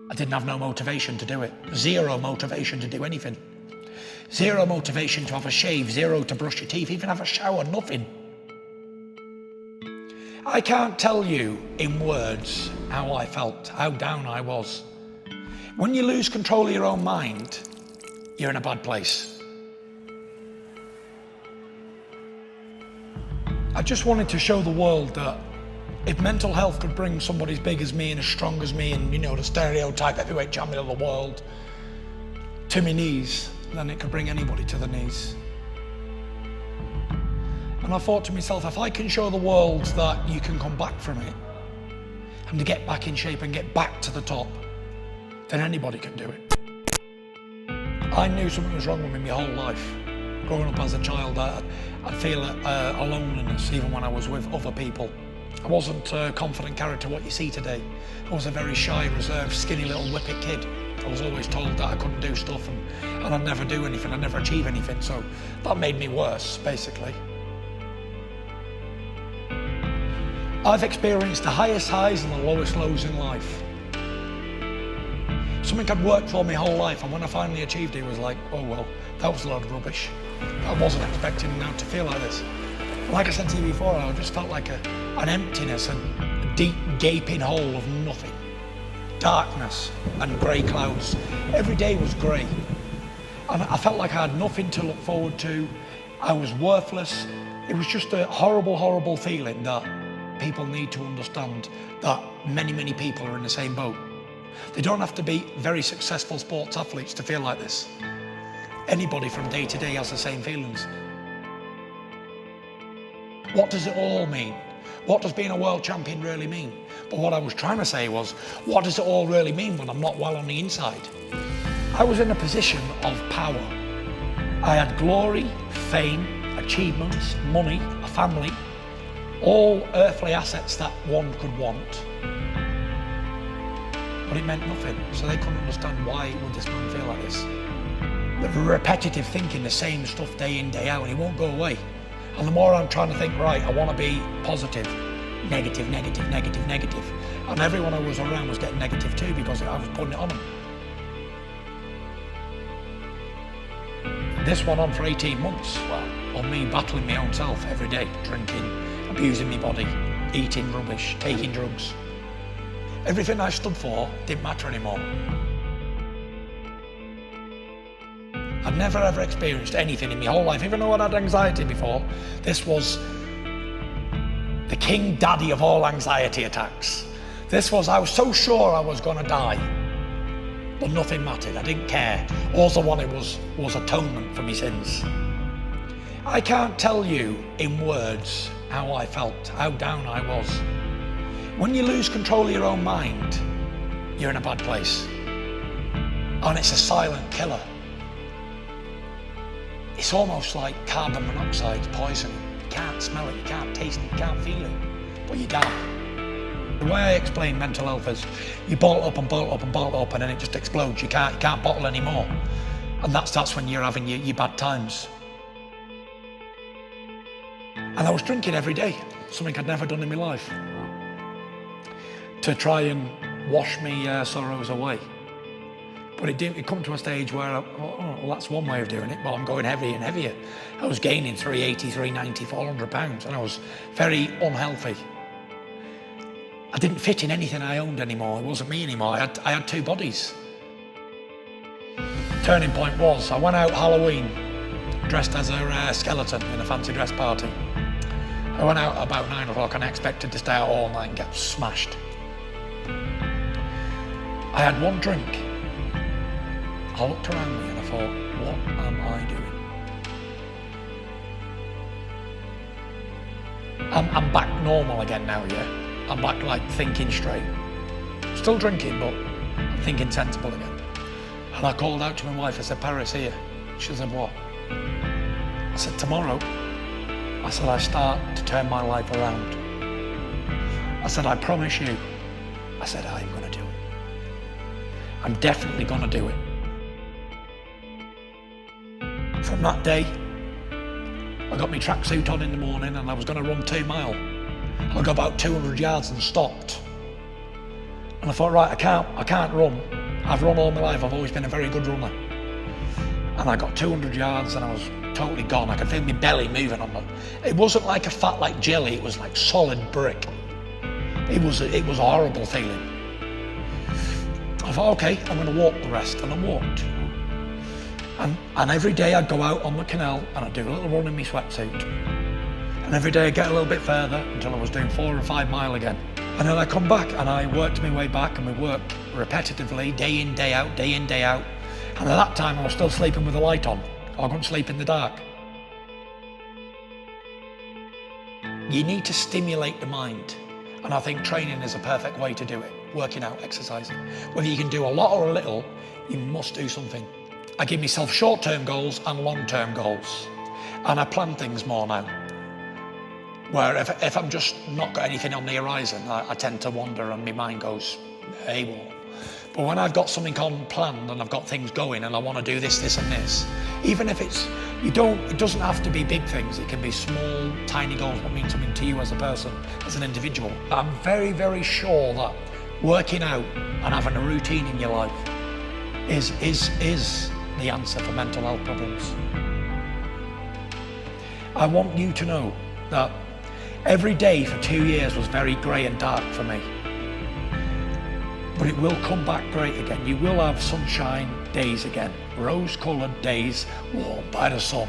I didn't have no motivation to do it. Zero motivation to do anything. Zero motivation to have a shave, zero to brush your teeth, even have a shower, nothing. I can't tell you in words how I felt, how down I was. When you lose control of your own mind, you're in a bad place. I just wanted to show the world that if mental health could bring somebody as big as me and as strong as me and, you know, the stereotype heavyweight champion of the world to my knees, then it could bring anybody to the knees. And I thought to myself, if I can show the world that you can come back from it and to get back in shape and get back to the top, then anybody can do it. I knew something was wrong with me my whole life. Growing up as a child, I'd feel a loneliness even when I was with other people. I wasn't a confident character what you see today. I was a very shy, reserved, skinny little whippet kid. I was always told that I couldn't do stuff and I'd never do anything, I'd never achieve anything, so that made me worse, basically. I've experienced the highest highs and the lowest lows in life. Something I'd worked for my whole life, and when I finally achieved it, it was like, oh well, that was a load of rubbish. I wasn't expecting now to feel like this. Like I said to you before, I just felt like an emptiness and a deep gaping hole of nothing. Darkness and grey clouds. Every day was grey. And I felt like I had nothing to look forward to. I was worthless. It was just a horrible, horrible feeling that people need to understand that many, many people are in the same boat. They don't have to be very successful sports athletes to feel like this. Anybody from day to day has the same feelings. What does it all mean? What does being a world champion really mean? But what I was trying to say was, what does it all really mean when I'm not well on the inside? I was in a position of power. I had glory, fame, achievements, money, a family, all earthly assets that one could want. But it meant nothing, so they couldn't understand why would this man feel like this. The repetitive thinking, the same stuff day in, day out, and it won't go away. And the more I'm trying to think, right, I want to be positive, negative, negative, negative, negative. And everyone who was around was getting negative too because I was putting it on them. This went on for 18 months, well, of me battling my own self every day, drinking, abusing my body, eating rubbish, taking drugs. Everything I stood for didn't matter anymore. I'd never ever experienced anything in my whole life, even though I'd had anxiety before. This was the king daddy of all anxiety attacks. I was so sure I was gonna die, but nothing mattered, I didn't care. All I wanted was atonement for my sins. I can't tell you in words how I felt, how down I was. When you lose control of your own mind, you're in a bad place. And it's a silent killer. It's almost like carbon monoxide poison. You can't smell it, you can't taste it, you can't feel it, but you die. The way I explain mental health is you bottle up and bottle up and bottle up and then it just explodes. You can't bottle anymore. And that's when you're having your bad times. And I was drinking every day, something I'd never done in my life, to try and wash me sorrows away. But it come to a stage where, well, that's one way of doing it, but I'm going heavier and heavier. I was gaining 380, 390, 400 pounds, and I was very unhealthy. I didn't fit in anything I owned anymore. It wasn't me anymore. I had two bodies. Turning point was, I went out Halloween dressed as a skeleton in a fancy dress party. I went out about 9 o'clock and I expected to stay out all night and get smashed. I had one drink. I looked around me and I thought, what am I doing? I'm back normal again now, yeah? I'm back like thinking straight. Still drinking, but I'm thinking sensible again. And I called out to my wife, I said, Paris here. She said, what? I said, tomorrow. I said, I start to turn my life around. I said, I promise you. I said, I'm gonna do it. I'm definitely gonna do it. From that day, I got my tracksuit on in the morning and I was going to run 2 miles. I got about 200 yards and stopped. And I thought, right, I can't run. I've run all my life, I've always been a very good runner. And I got 200 yards and I was totally gone. I could feel my belly moving on me. It wasn't like a fat like jelly, it was like solid brick. It was a horrible feeling. I thought, okay, I'm gonna walk the rest, and I walked. And every day I'd go out on the canal and I'd do a little run in my sweatsuit. And every day I'd get a little bit further until I was doing 4 or 5 mile again. And then I come back and I worked my way back, and we worked repetitively, day in, day out, day in, day out. And at that time I was still sleeping with the light on. I couldn't sleep in the dark. You need to stimulate the mind. And I think training is a perfect way to do it. Working out, exercising. Whether you can do a lot or a little, you must do something. I give myself short-term goals and long-term goals. And I plan things more now. Where if I'm just not got anything on the horizon, I tend to wander and my mind goes AWOL. But when I've got something on planned and I've got things going and I want to do this, this and this, even if it doesn't have to be big things, it can be small, tiny goals that mean something to you as a person, as an individual. I'm very, very sure that working out and having a routine in your life is the answer for mental health problems. I want you to know that every day for 2 years was very grey and dark for me. But it will come back great again. You will have sunshine days again, rose-coloured days warmed by the sun.